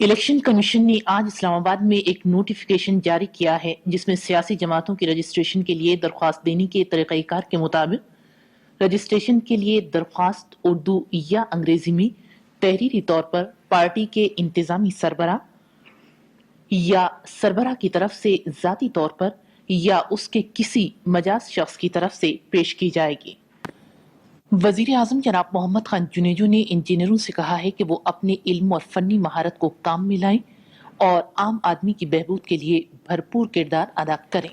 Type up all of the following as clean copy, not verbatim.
Election commission نے آج اسلام آباد میں ایک نوٹیفیکیشن جاری کیا ہے جس میں سیاسی جماعتوں کی رجسٹریشن کے لیے درخواست دینے کے طریقہ کار کے مطابق رجسٹریشن کے لیے درخواست اردو یا انگریزی میں تحریری طور پر پارٹی کے انتظامی سربراہ یا سربراہ کی طرف سے ذاتی طور پر یا اس کے کسی مجاز شخص کی طرف سے پیش کی جائے گی۔ وزیر اعظم جناب محمد خان جنیجو نے انجینئروں سے کہا ہے کہ وہ اپنے علم اور فنی مہارت کو کام میں لائیں اور عام آدمی کی بہبود کے لیے بھرپور کردار ادا کریں۔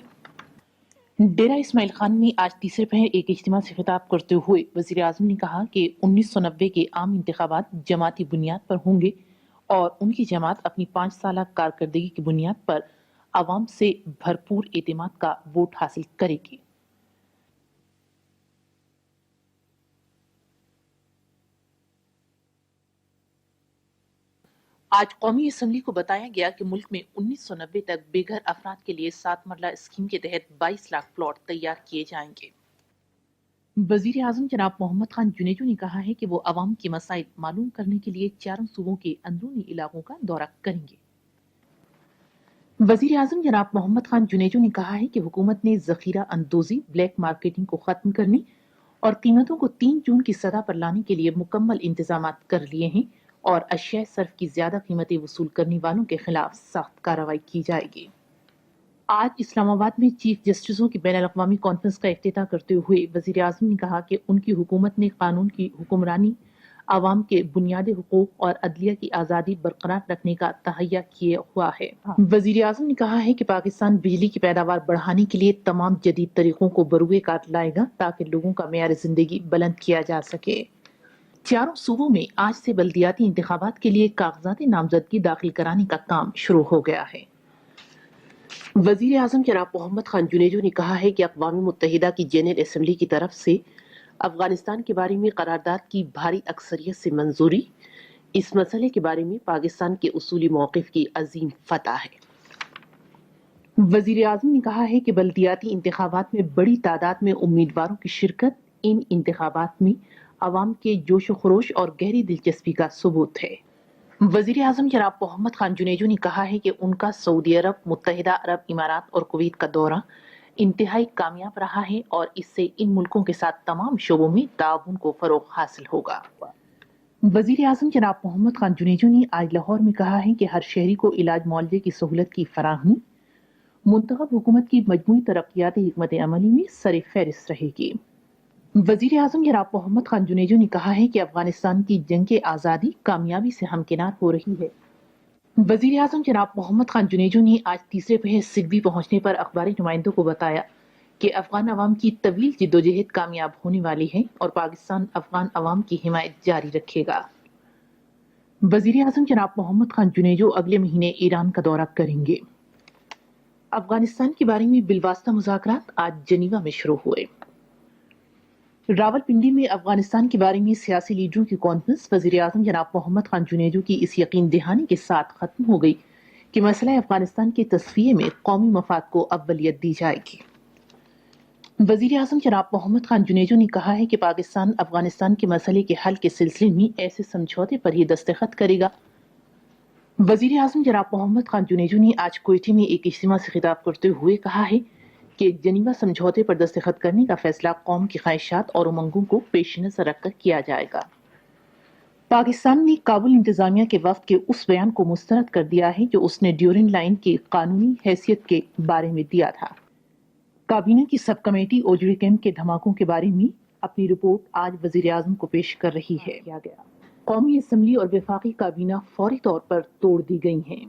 ڈیرہ اسماعیل خان میں آج تیسرے پہر ایک اجتماع سے خطاب کرتے ہوئے وزیر اعظم نے کہا کہ 1990 کے عام انتخابات جماعتی بنیاد پر ہوں گے اور ان کی جماعت اپنی 5 سالہ کارکردگی کی بنیاد پر عوام سے بھرپور اعتماد کا ووٹ حاصل کرے گی۔ آج قومی اسمبلی کو بتایا گیا کہ ملک میں 1990 تک بے گھر افراد کے لیے 7 مرلہ اسکیم کے تحت 22 لاکھ پلاٹ تیار کیے جائیں گے۔ وزیر اعظم جناب محمد خان جنیجو نے کہا ہے کہ وہ عوام کے مسائل معلوم کرنے کے لیے چاروں صوبوں کے اندرونی علاقوں کا دورہ کریں گے۔ وزیر اعظم جناب محمد خان جنیجو نے کہا ہے کہ حکومت نے ذخیرہ اندوزی، بلیک مارکیٹنگ کو ختم کرنے اور قیمتوں کو 3 جون کی سطح پر لانے کے لیے مکمل انتظامات کر لیے ہیں اور اشیاء صرف کی زیادہ قیمتیں وصول کرنے والوں کے خلاف سخت کارروائی کی جائے گی۔ آج اسلام آباد میں چیف جسٹسوں کی بین الاقوامی کانفرنس کا افتتاح کرتے ہوئے وزیر اعظم نے کہا کہ ان کی حکومت نے قانون کی حکمرانی، عوام کے بنیادی حقوق اور عدلیہ کی آزادی برقرار رکھنے کا تہیہ کیا ہوا ہے۔ وزیر اعظم نے کہا ہے کہ پاکستان بجلی کی پیداوار بڑھانے کے لیے تمام جدید طریقوں کو بروئے کار لائے گا تاکہ لوگوں کا معیار زندگی بلند کیا جا سکے۔ چاروں صوبوں میں آج سے بلدیاتی انتخابات کے لیے کاغذات نامزدگی داخل کرانے کا کام شروع ہو گیا ہے۔ وزیر اعظم جناب محمد خان جنیجو نے کہا ہے کہ اقوام متحدہ کی جنرل اسمبلی کی طرف سے افغانستان کے بارے میں قرارداد کی بھاری اکثریت سے منظوری اس مسئلے کے بارے میں پاکستان کے اصولی موقف کی عظیم فتح ہے۔ وزیر اعظم نے کہا ہے کہ بلدیاتی انتخابات میں بڑی تعداد میں امیدواروں کی شرکت ان انتخابات میں عوام کے جوش و خروش اور گہری دلچسپی کا ثبوت ہے۔ وزیر اعظم جناب محمد خان جنیجو نے کہا ہے کہ ان کا سعودی عرب، متحدہ عرب امارات اور کویت کا دورہ انتہائی کامیاب رہا ہے اور اس سے ان ملکوں کے ساتھ تمام شعبوں میں تعاون کو فروغ حاصل ہوگا۔ وزیر اعظم جناب محمد خان جنیجو نے آج لاہور میں کہا ہے کہ ہر شہری کو علاج معالجے کی سہولت کی فراہمی منتخب حکومت کی مجموعی ترقیاتی حکمت عملی میں سر فہرست رہے گی۔ وزیر اعظم جناب محمد خان جنیجو نے کہا ہے کہ افغانستان کی جنگ آزادی کامیابی سے ہمکنار ہو رہی ہے۔ وزیر اعظم جناب محمد خان جنیجو نے آج تیسرے پہر سڈبی پہنچنے پر اخباری نمائندوں کو بتایا کہ افغان عوام کی طویل جدوجہد کامیاب ہونے والی ہے اور پاکستان افغان عوام کی حمایت جاری رکھے گا۔ وزیر اعظم جناب محمد خان جنیجو اگلے مہینے ایران کا دورہ کریں گے۔ افغانستان کے بارے میں بالواسطہ مذاکرات آج جنیوا میں شروع ہوئے۔ راولپنڈی میں افغانستان کے بارے میں سیاسی لیڈروں کی کانفرنس وزیر اعظم جناب محمد خان جنیجو کی اس یقین دہانی کے ساتھ ختم ہو گئی کہ مسئلہ افغانستان کے تصفیے میں قومی مفاد کو اولویت دی جائے گی۔ وزیر اعظم جناب محمد خان جنیجو نے کہا ہے کہ پاکستان افغانستان کے مسئلے کے حل کے سلسلے میں ایسے سمجھوتے پر ہی دستخط کرے گا۔ وزیر اعظم جناب محمد خان جنیجو نے آج کوئٹے میں ایک اجتماع سے خطاب کرتے ہوئے کہا ہے کہ جنیوا سمجھوتے پر دستخط کرنے کا فیصلہ قوم کی خواہشات اور امنگوں کو پیش نظر رکھ کر کیا جائے گا۔ پاکستان نے کابل انتظامیہ کے وفد کے اس بیان کو مسترد کر دیا ہے جو اس نے ڈیورنڈ لائن کی قانونی حیثیت کے بارے میں دیا تھا۔ کابینہ کی سب کمیٹی اوجڑی کیمپ کے دھماکوں کے بارے میں اپنی رپورٹ آج وزیر اعظم کو پیش کر رہی ہے۔ قومی اسمبلی اور وفاقی کابینہ فوری طور پر توڑ دی گئی ہیں۔